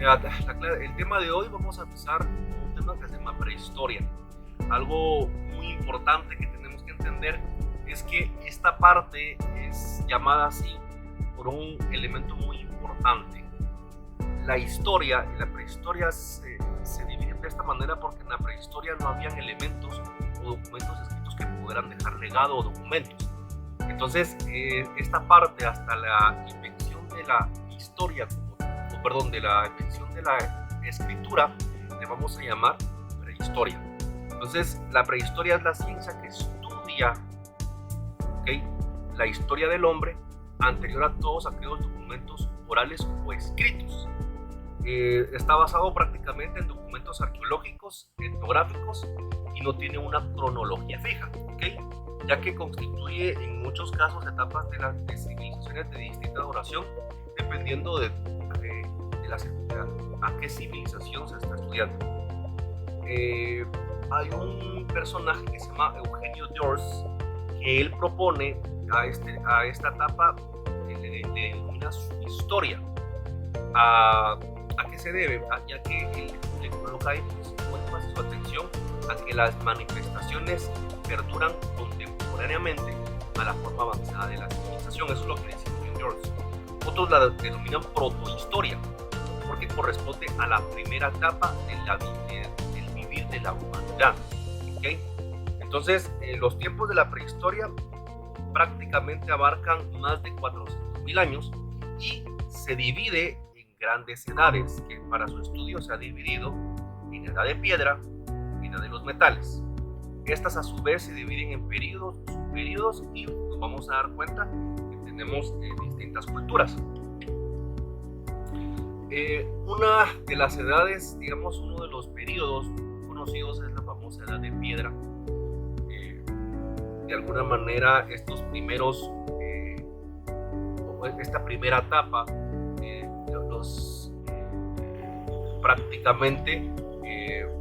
El tema de hoy vamos a empezar con un tema que se llama prehistoria. Algo muy importante que tenemos que entender es que esta parte es llamada así por un elemento muy importante. La historia y la prehistoria se dividen de esta manera porque en la prehistoria no habían elementos o documentos escritos que pudieran dejar legado o documentos. Entonces, esta parte hasta la invención de la historia, de la invención de la escritura, le vamos a llamar prehistoria. Entonces, la prehistoria es la ciencia que estudia, ¿okay?, la historia del hombre anterior a todos aquellos documentos orales o escritos. Está basado prácticamente en documentos arqueológicos, etnográficos, y no tiene una cronología fija, ¿okay?, ya que constituye en muchos casos etapas de las civilizaciones de distinta duración, dependiendo de a qué civilización se está estudiando. Hay un personaje que se llama Eugenio d'Ors, que él propone a esta etapa, le denomina su historia. ¿A qué se debe? Ya que él le coloca ahí su atención a que las manifestaciones perduran contemporáneamente a la forma avanzada de la civilización. Eso es lo que dice George. Otros la denominan protohistoria, porque corresponde a la primera etapa del vivir de la humanidad. ¿Okay? Entonces, los tiempos de la prehistoria prácticamente abarcan más de 400.000 años y se divide en grandes edades, que para su estudio se ha dividido en edad de piedra y edad de los metales. Estas a su vez se dividen en periodos, subperiodos, y nos vamos a dar cuenta que tenemos distintas culturas. Una de las edades, digamos, uno de los periodos conocidos es la famosa edad de piedra. De alguna manera, estos primeros, esta primera etapa, prácticamente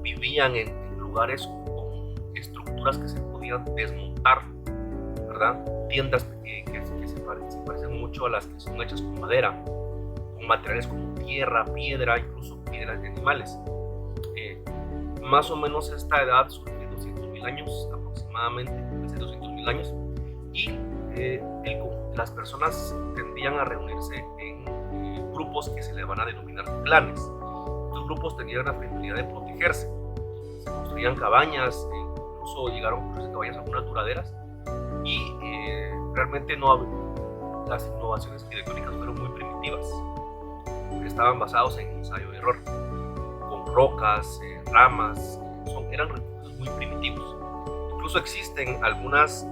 vivían en lugares con estructuras que se podían desmontar, ¿verdad? Tiendas que se parecen mucho a las que son hechas con madera, con materiales como tierra, piedra, incluso piedras de animales. Más o menos esta edad surge 200.000 años aproximadamente, hace 200.000 años, y las personas tendían a reunirse en grupos que se le van a denominar clanes. Estos grupos tenían la finalidad de protegerse. Se construían cabañas, incluso llegaron a construir cabañas algunas duraderas, y realmente las innovaciones arquitectónicas fueron muy primitivas. Estaban basados en ensayo y error, con rocas, ramas, eran recursos muy primitivos. Incluso existen algunos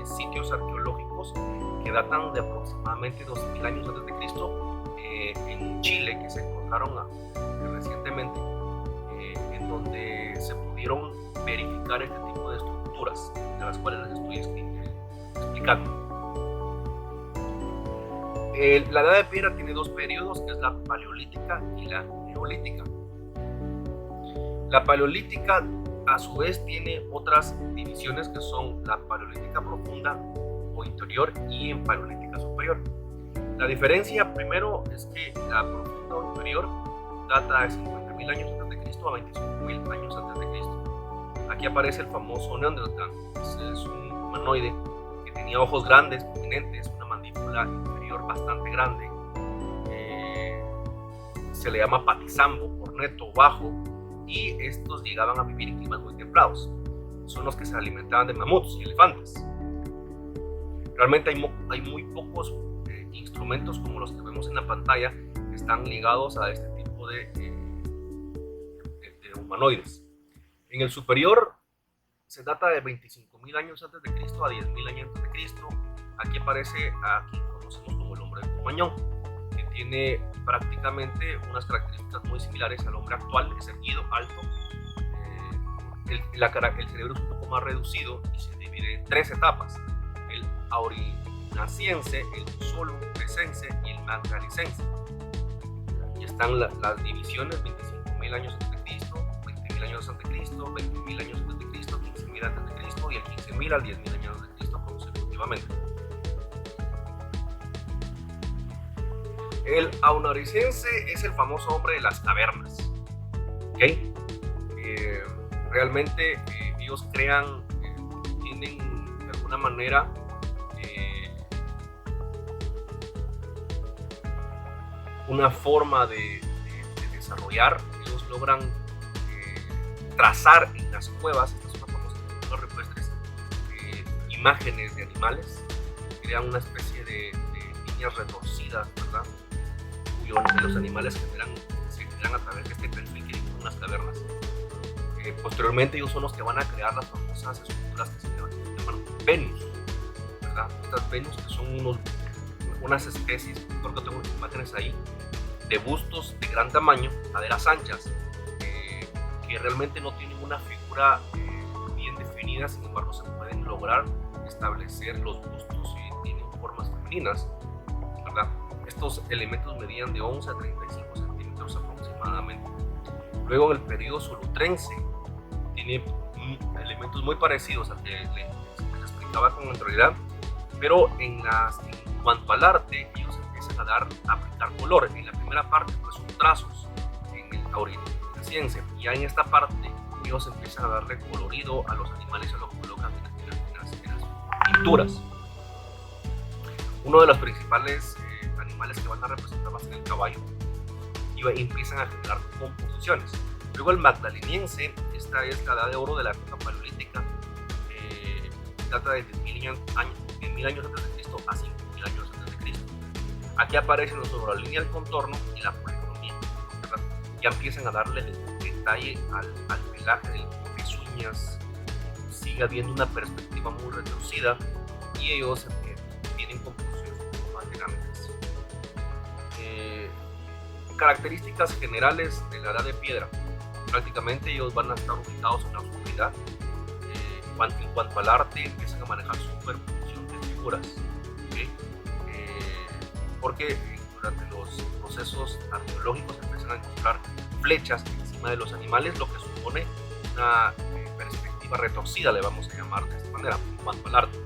sitios arqueológicos que datan de aproximadamente 2.000 años antes de Cristo, en Chile, que se encontraron recientemente, en donde se pudieron verificar este tipo de estructuras, de las cuales les estoy explicando. La edad de piedra tiene dos periodos, que es la paleolítica y la neolítica. La paleolítica a su vez tiene otras divisiones, que son la paleolítica profunda o interior y en paleolítica superior. La diferencia primero es que la profunda o inferior data de 50.000 años antes de Cristo a 25.000 años antes de Cristo. Aquí aparece el famoso Neandertal. Es un humanoide que tenía ojos grandes, prominentes, una mandíbula inferior bastante grande. Se le llama patizambo, corneto, bajo, y estos llegaban a vivir en climas muy templados. Son los que se alimentaban de mamuts y elefantes. Realmente hay muy pocos instrumentos como los que vemos en la pantalla que están ligados a este tipo de humanoides. En el superior se data de 25.000 años antes de Cristo a 10.000 años antes de Cristo. Aquí aparece a quien conocemos como el hombre de Cro-Magnon, que tiene prácticamente unas características muy similares al hombre actual, que es erguido, alto. El cerebro es un poco más reducido y se divide en tres etapas: el aurignaciense, el solubense y el manganicense. Aquí están las divisiones: 25.000 años antes de Cristo, 20.000 años antes de Cristo, 20.000 años antes de Cristo, 15.000 antes de Cristo, y el 15.000 al 10.000 años antes de Cristo consecutivamente. El aunaricense es el famoso hombre de las cavernas. ¿Okay? Realmente ellos crean, tienen de alguna manera una forma de desarrollar. Ellos logran trazar en las cuevas, estas son las famosas pinturas rupestres, imágenes de animales, crean una especie de líneas retorcidas, ¿verdad? Los animales se generan a través de este perfil que son las cavernas. Posteriormente ellos son los que van a crear las famosas esculturas que se llaman Venus, ¿verdad? Estas Venus que son unas especies, creo que tengo imágenes ahí, de bustos de gran tamaño, caderas anchas, que realmente no tienen una figura bien definida, sin embargo se pueden lograr establecer los bustos y tienen formas femeninas, ¿verdad? Estos elementos medían de 11 a 35 centímetros aproximadamente. Luego en el periodo solutrense tiene elementos muy parecidos al que les explicaba con anterioridad, pero en cuanto al arte, ellos empiezan a aplicar color. En la primera parte pues son trazos en el aunaricense, y ya en esta parte ellos empiezan a darle colorido a los animales y los colocan en las pinturas. Uno de los principales animales que van a representar va a ser el caballo, y empiezan a generar composiciones. Luego el magdaleniense, esta es la edad de oro de la época paleolítica, data de 1000 años antes de Cristo a 5000 años antes de Cristo. Aquí aparecen no solo la línea del contorno y la policromía, ¿verdad? Ya empiezan a darle detalle al pelaje de las uñas, sigue habiendo una perspectiva muy reducida, y ellos tienen composiciones un poco más dinámicas. Características generales de la edad de piedra: prácticamente ellos van a estar ubicados en la oscuridad. En cuanto al arte, empiezan a manejar superposición de figuras, ¿okay? Porque durante los procesos arqueológicos empiezan a encontrar flechas encima de los animales, lo que supone una perspectiva retorcida, le vamos a llamar de esta manera, en cuanto al arte.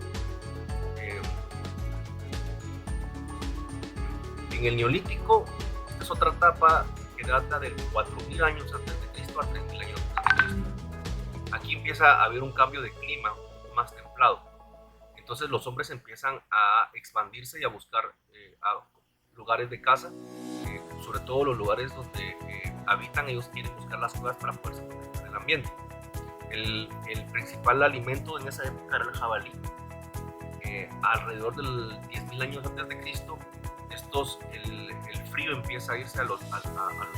En el Neolítico es otra etapa que data del 4000 años antes de Cristo a 3000 años antes de Cristo. Aquí empieza a haber un cambio de clima más templado. Entonces los hombres empiezan a expandirse y a buscar lugares de caza, sobre todo los lugares donde habitan. Ellos quieren buscar las cuevas para poderse proteger del ambiente. El principal alimento en esa época era el jabalí. Alrededor del 10.000 años antes de Cristo, el frío empieza a irse a los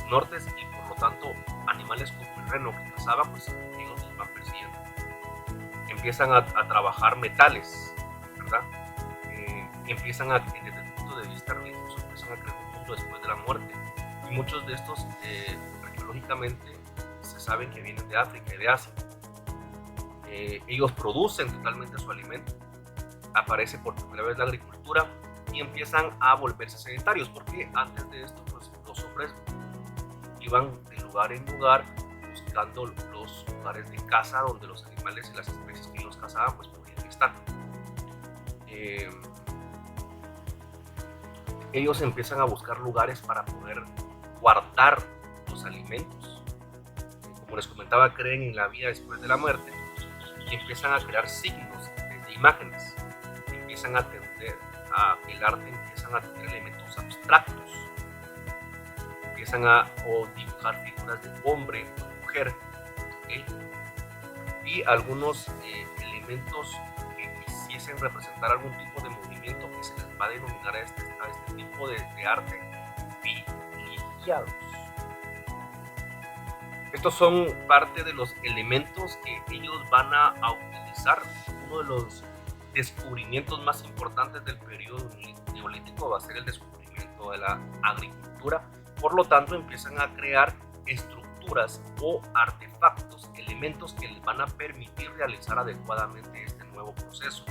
nortes, y por lo tanto animales como el reno que cazaban, pues ellos los van persiguiendo. Empiezan a trabajar metales, ¿verdad? Empiezan desde el punto de vista religioso, empiezan a crear un mundo después de la muerte, y muchos de estos arqueológicamente se saben que vienen de África y de Asia. Ellos producen totalmente su alimento, aparece por primera vez la agricultura, y empiezan a volverse sedentarios, porque antes de esto pues, los hombres iban de lugar en lugar buscando los lugares de caza donde los animales y las especies que ellos cazaban pues podían estar. Ellos empiezan a buscar lugares para poder guardar los alimentos. Como les comentaba, creen en la vida después de la muerte, y empiezan a crear signos de imágenes. Empiezan a tender el arte, empiezan a tener elementos abstractos, empiezan a dibujar figuras de hombre o mujer, ¿okay? Y algunos elementos que quisiesen representar algún tipo de movimiento, que se les va a denominar a este tipo de arte filigrados. Estos son parte de los elementos que ellos van a utilizar. Uno de los descubrimientos más importantes del periodo neolítico va a ser el descubrimiento de la agricultura. Por lo tanto, empiezan a crear estructuras o artefactos, elementos que les van a permitir realizar adecuadamente este nuevo proceso.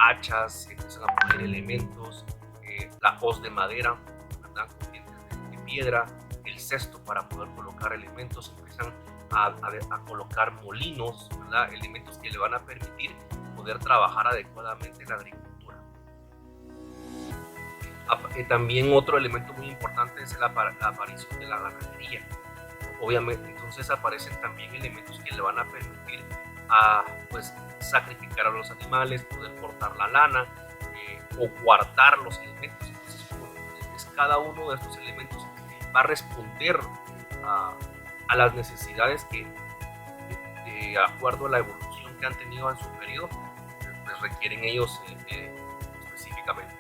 Hachas, empiezan a poner elementos, la hoz de madera, ¿verdad? Con dientes de piedra, el cesto para poder colocar elementos, empiezan a colocar molinos, ¿verdad? Elementos que le van a permitir poder trabajar adecuadamente en la agricultura. También otro elemento muy importante es la aparición de la ganadería. Obviamente, entonces aparecen también elementos que le van a permitir pues, sacrificar a los animales, poder cortar la lana o guardar los elementos. Entonces, cada uno de estos elementos va a responder a las necesidades que, de acuerdo a la evolución que han tenido en su periodo, pues requieren ellos específicamente.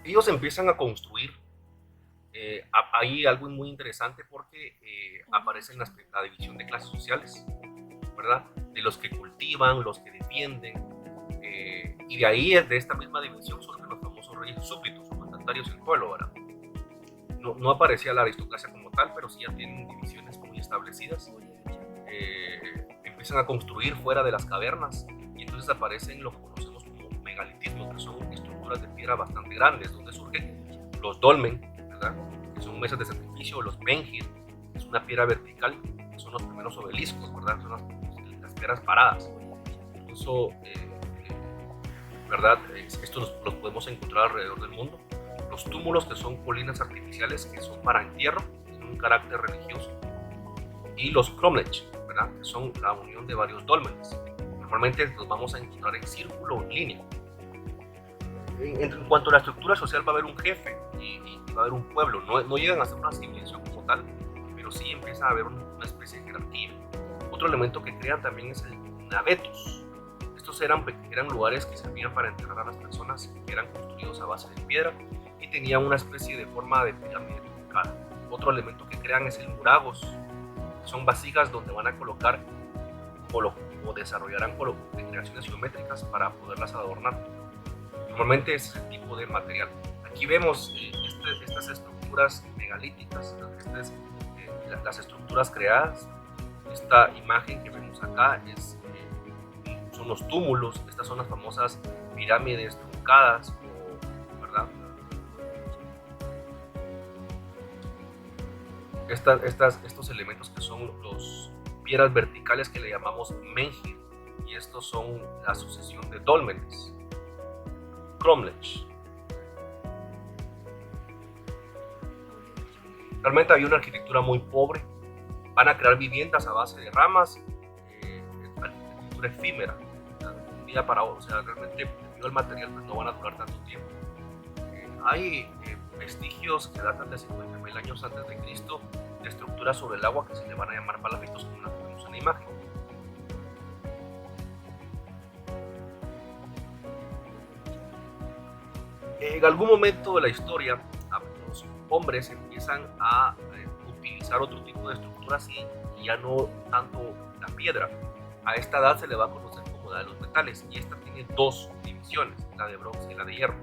Ellos empiezan a construir. Hay algo muy interesante porque aparece en la división de clases sociales, ¿verdad? De los que cultivan, los que defienden, y de ahí, de esta misma división, surgen los famosos reyes súbditos o mandatarios del pueblo, ¿verdad? No aparecía la aristocracia como tal, pero sí ya tienen divisiones muy establecidas. Empiezan a construir fuera de las cavernas y entonces aparecen lo que conocemos como megalitismos, que son estructuras de piedra bastante grandes, donde surgen los dolmen, ¿verdad? Que son mesas de sacrificio, los menhir, que es una piedra vertical, que son los primeros obeliscos, ¿verdad? Son las piedras paradas. Incluso, ¿verdad? Estos los podemos encontrar alrededor del mundo. Los túmulos, que son colinas artificiales que son para entierro, tienen un carácter religioso. Y los cromlech, ¿verdad? Que son la unión de varios dólmenes. Normalmente los vamos a encontrar en círculo o en línea. En cuanto a la estructura social, va a haber un jefe y va a haber un pueblo. No llegan a ser una civilización como tal, pero sí empieza a haber una especie de jerarquía. Otro elemento que crean también es el navetus. Estos eran lugares que servían para enterrar a las personas, que eran construidos a base de piedra y tenían una especie de forma de pirámide truncada. Otro elemento que crean es el muragos. Son vasijas donde van a colocar o desarrollarán creaciones geométricas para poderlas adornar. Normalmente ese es el tipo de material. Aquí vemos estas estructuras megalíticas, las estructuras creadas. Esta imagen que vemos acá son los túmulos. Estas son las famosas pirámides truncadas, ¿verdad? Estos elementos que son los piedras verticales que le llamamos menhir, y estos son la sucesión de dólmenes, cromlech. Realmente había una arquitectura muy pobre. Van a crear viviendas a base de ramas, arquitectura efímera, de un día para otro. O sea, realmente debido al material pues no van a durar tanto tiempo. Hay vestigios que datan de 50.000 años antes de Cristo de estructuras sobre el agua que se le van a llamar palafitos, como la tenemos en la imagen. En algún momento de la historia, los hombres empiezan a utilizar otro tipo de estructuras y ya no tanto la piedra. A esta edad se le va a conocer como la de los metales, y esta tiene dos divisiones, la de bronce y la de hierro,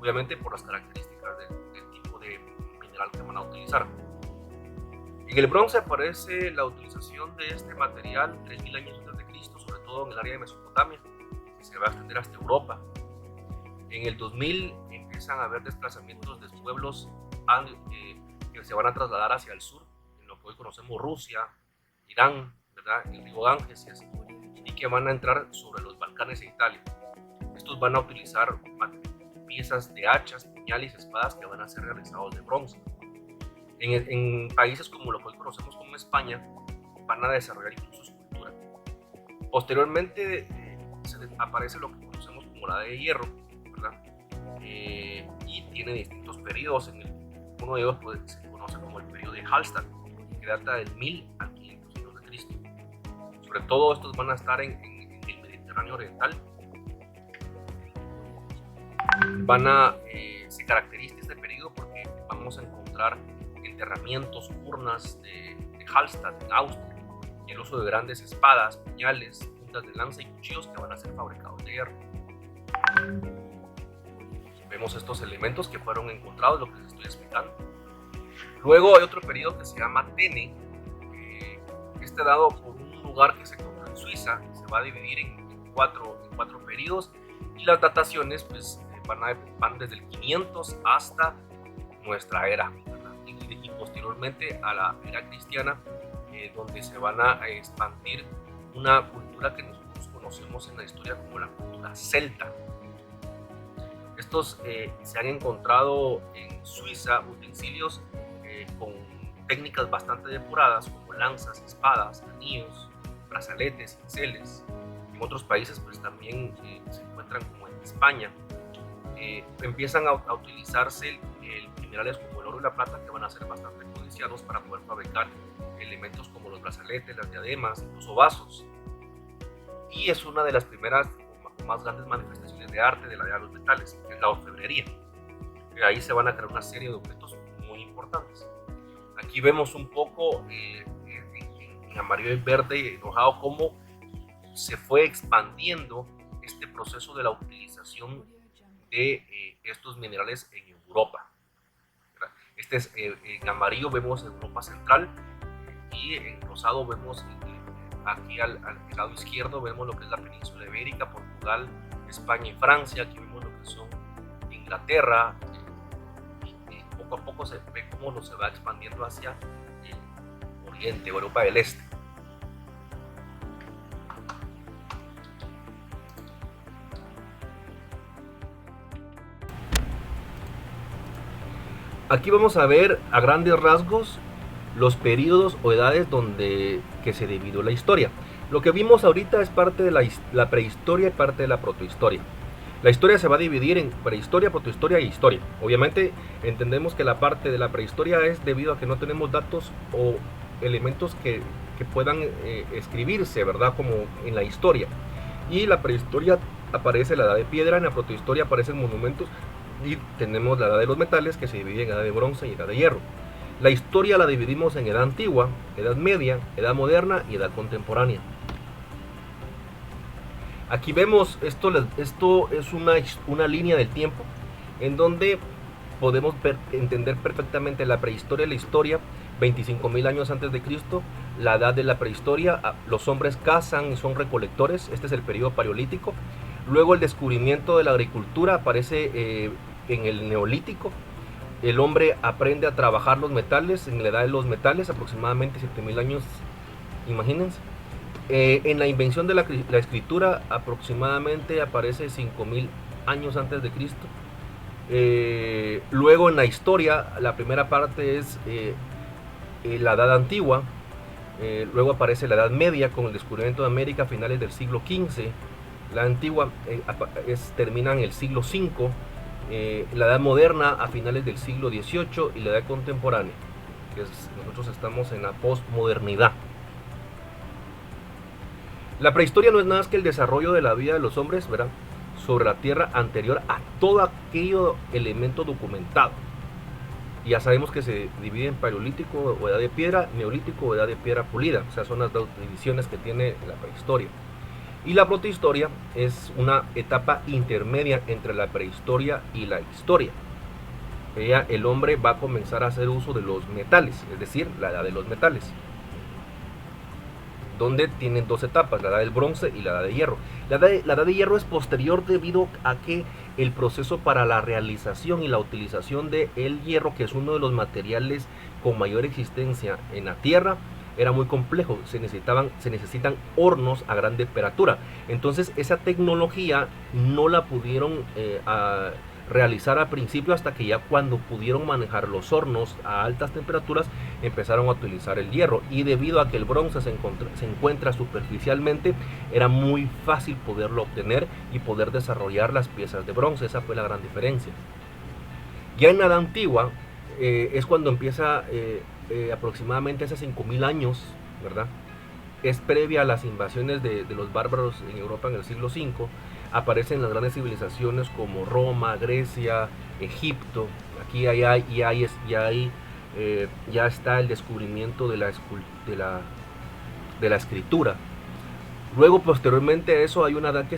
obviamente por las características del tipo de mineral que van a utilizar. En el bronce aparece la utilización de este material 3.000 años antes de Cristo, sobre todo en el área de Mesopotamia, que se va a extender hasta Europa. En el 2000 empiezan a haber desplazamientos de pueblos que se van a trasladar hacia el sur, en lo que hoy conocemos Rusia, Irán, ¿verdad? El río Ganges, y que van a entrar sobre los Balcanes e Italia. Estos van a utilizar piezas de hachas, puñales y espadas que van a ser realizados de bronce. En países como lo que hoy conocemos como España, van a desarrollar incluso escultura. Posteriormente aparece lo que conocemos como la de hierro, ¿verdad? Y tiene distintos periodos. Uno de ellos pues, se conoce como el periodo de Hallstatt, que data del 1000 al 500 años de Cristo. Sobre todo estos van a estar en el Mediterráneo Oriental. Se caracteriza este periodo porque vamos a encontrar enterramientos, urnas de Hallstatt en Austria, y el uso de grandes espadas, puñales, puntas de lanza y cuchillos que van a ser fabricados de hierro. Vemos estos elementos que fueron encontrados, lo que les estoy explicando. Luego hay otro periodo que se llama Tene, que está dado por un lugar que se encuentra en Suiza, que se va a dividir en cuatro periodos, y las dataciones pues, van desde el 500 hasta nuestra era, y posteriormente a la era cristiana, donde se van a expandir una cultura que nosotros conocemos en la historia como la cultura celta. Se han encontrado en Suiza utensilios con técnicas bastante depuradas, como lanzas, espadas, anillos, brazaletes, cinceles. En otros países pues también se encuentran, como en España. Empiezan a utilizarse minerales como el oro y la plata, que van a ser bastante codiciados para poder fabricar elementos como los brazaletes, las diademas, incluso vasos. Y es una de las primeras o más grandes manifestaciones de arte de la era de los metales, que es la orfebrería. Ahí se van a crear una serie de objetos muy importantes. Aquí vemos un poco en amarillo y verde enojado cómo se fue expandiendo este proceso de la utilización de estos minerales en Europa. En amarillo vemos Europa Central, y en rosado vemos aquí al lado izquierdo vemos lo que es la península ibérica, Portugal, España y Francia. Aquí vemos lo que son Inglaterra, y poco a poco se ve cómo se va expandiendo hacia Oriente, Europa del Este. Aquí vamos a ver a grandes rasgos los periodos o edades que se dividió la historia. Lo que vimos ahorita es parte de la prehistoria y parte de la protohistoria. La historia se va a dividir en prehistoria, protohistoria e historia. Obviamente entendemos que la parte de la prehistoria es debido a que no tenemos datos o elementos que puedan escribirse, ¿verdad? Como en la historia. Y la prehistoria aparece la edad de piedra, en la protohistoria aparecen monumentos, y tenemos la edad de los metales, que se divide en edad de bronce y edad de hierro. La historia la dividimos en edad antigua, edad media, edad moderna y edad contemporánea. Aquí vemos, esto es una línea del tiempo en donde podemos entender perfectamente la prehistoria y la historia. 25.000 años antes de Cristo, la edad de la prehistoria, los hombres cazan y son recolectores, este es el periodo paleolítico. Luego el descubrimiento de la agricultura aparece en el neolítico. El hombre aprende a trabajar los metales en la edad de los metales, aproximadamente 7.000 años, imagínense. En la invención de la escritura, aproximadamente aparece 5.000 años antes de Cristo. Luego en la historia, la primera parte es la edad antigua. Luego aparece la edad media con el descubrimiento de América a finales del siglo XV. La antigua termina en el siglo V. La edad moderna a finales del siglo XVIII, y la edad contemporánea, nosotros estamos en la postmodernidad. La prehistoria no es nada más que el desarrollo de la vida de los hombres, ¿verdad?, sobre la tierra anterior a todo aquello elemento documentado. Y ya sabemos que se divide en paleolítico o edad de piedra, neolítico o edad de piedra pulida. O sea, son las dos divisiones que tiene la prehistoria. Y la protohistoria es una etapa intermedia entre la prehistoria y la historia. El hombre va a comenzar a hacer uso de los metales, es decir, la edad de los metales, donde tienen dos etapas, la edad del bronce y la edad de hierro. La edad de hierro es posterior debido a que el proceso para la realización y la utilización del hierro, que es uno de los materiales con mayor existencia en la tierra, era muy complejo. Se necesitan hornos a gran temperatura. Entonces esa tecnología no la pudieron realizar al principio, hasta que ya cuando pudieron manejar los hornos a altas temperaturas empezaron a utilizar el hierro. Y debido a que el bronce se encuentra superficialmente, era muy fácil poderlo obtener y poder desarrollar las piezas de bronce. Esa fue la gran diferencia. Ya en la edad antigua es cuando empieza aproximadamente hace 5.000 años, ¿verdad? Es previa a las invasiones de los bárbaros en Europa en el siglo V. Aparecen las grandes civilizaciones como Roma, Grecia, Egipto. Aquí ya está el descubrimiento de la escritura. Luego, posteriormente a eso, hay una edad que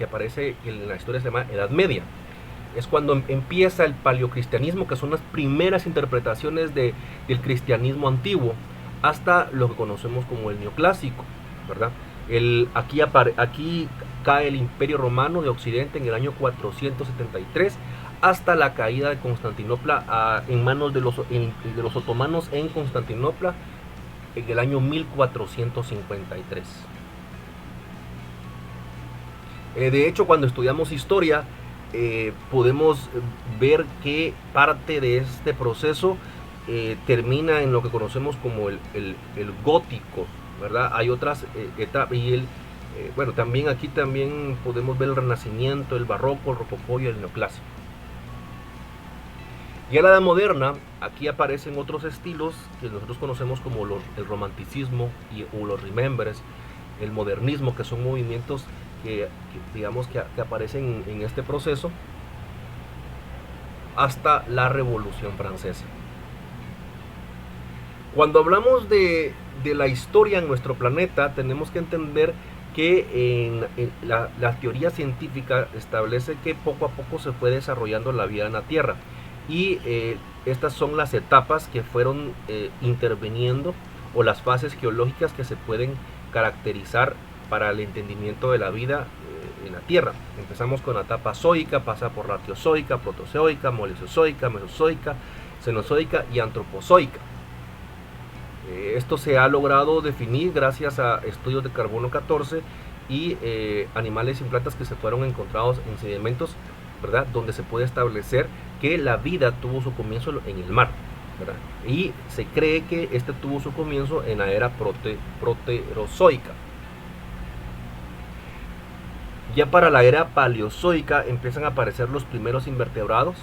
aparece en la historia, se llama Edad Media. Es cuando empieza el paleocristianismo, que son las primeras interpretaciones del cristianismo antiguo, hasta lo que conocemos como el neoclásico, ¿verdad? Aquí cae el Imperio Romano de Occidente en el año 473, hasta la caída de Constantinopla en manos de los otomanos en Constantinopla en el año 1453. De hecho, cuando estudiamos historia, podemos ver que parte de este proceso termina en lo que conocemos como el gótico, ¿verdad? Hay otras etapas y bueno, también aquí también podemos ver el Renacimiento, el Barroco, el Rococó y el Neoclásico. Y en la Edad Moderna, aquí aparecen otros estilos que nosotros conocemos como el romanticismo o los remembers, el modernismo, que son movimientos que digamos que aparecen en este proceso hasta la Revolución Francesa. Cuando hablamos de la historia en nuestro planeta, tenemos que entender que la teoría científica establece que poco a poco se fue desarrollando la vida en la Tierra y estas son las etapas que fueron interviniendo o las fases geológicas que se pueden caracterizar para el entendimiento de la vida en la Tierra. Empezamos con la etapa zoica, pasa por la arqueozoica, protozoica, molesiozoica, mesozoica, cenozoica y antropozoica. Esto se ha logrado definir gracias a estudios de carbono 14 y animales y plantas que se fueron encontrados en sedimentos, ¿verdad? Donde se puede establecer que la vida tuvo su comienzo en el mar, ¿verdad? Y se cree que este tuvo su comienzo en la era proterozoica. Ya para la era paleozoica empiezan a aparecer los primeros invertebrados.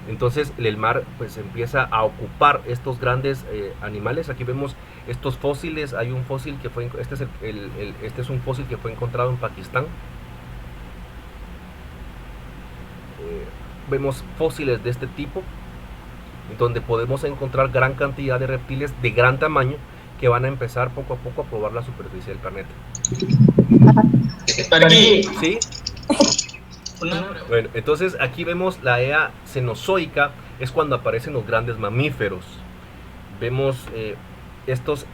Entonces el mar pues empieza a ocupar estos grandes animales. Aquí vemos estos fósiles. Hay un fósil que fue, este es un fósil que fue encontrado en Pakistán. Vemos fósiles de este tipo, donde podemos encontrar gran cantidad de reptiles de gran tamaño que van a empezar poco a poco a poblar la superficie del planeta. ¿Sí? Bueno, entonces aquí vemos la era cenozoica, es cuando aparecen los grandes mamíferos. Vemos estos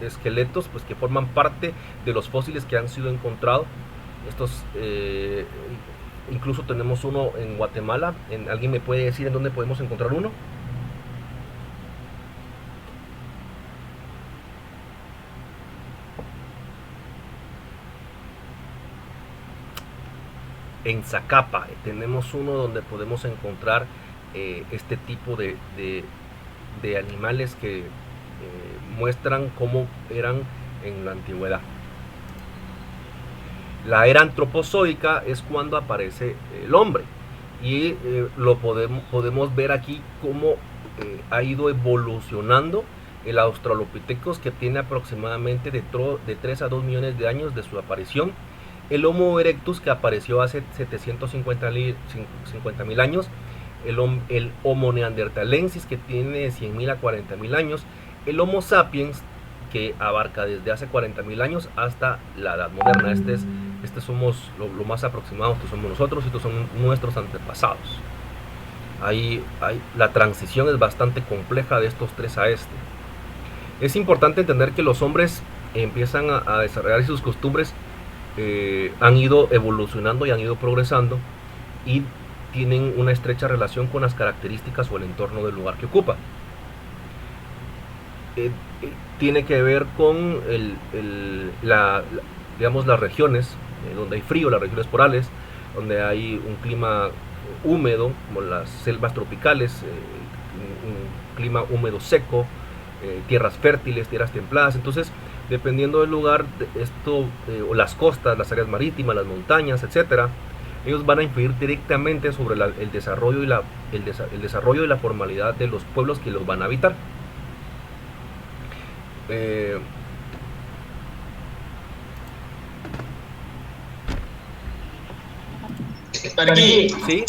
esqueletos pues, que forman parte de los fósiles que han sido encontrados. Incluso tenemos uno en Guatemala. ¿Alguien me puede decir en dónde podemos encontrar uno? En Zacapa tenemos uno donde podemos encontrar este tipo de animales que muestran cómo eran en la antigüedad. La era antropozoica es cuando aparece el hombre y lo podemos ver aquí cómo ha ido evolucionando el Australopithecus, que tiene aproximadamente de 3 a 2 millones de años de su aparición. El Homo erectus, que apareció hace 750.000 años. El Homo neanderthalensis, que tiene 100.000 a 40.000 años. El Homo sapiens, que abarca desde hace 40.000 años hasta la edad moderna. Este somos lo más aproximado que somos nosotros, estos son nuestros antepasados. La transición es bastante compleja de estos tres a este. Es importante entender que los hombres empiezan a desarrollar sus costumbres, han ido evolucionando y han ido progresando y tienen una estrecha relación con las características o el entorno del lugar que ocupa. Tiene que ver con digamos, las regiones donde hay frío, las regiones porales, donde hay un clima húmedo, como las selvas tropicales, un clima húmedo seco, tierras fértiles, tierras templadas. Entonces, dependiendo del lugar, o las costas, las áreas marítimas, las montañas, etcétera, ellos van a influir directamente sobre el desarrollo y desarrollo y la formalidad de los pueblos que los van a habitar. Aquí, ¿sí?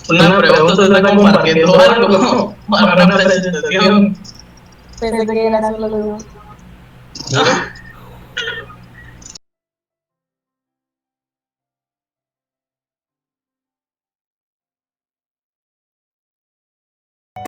Una pregunta, ¿se está compartiendo algo para una presentación? Pensé que era solo yo. ¿Ah?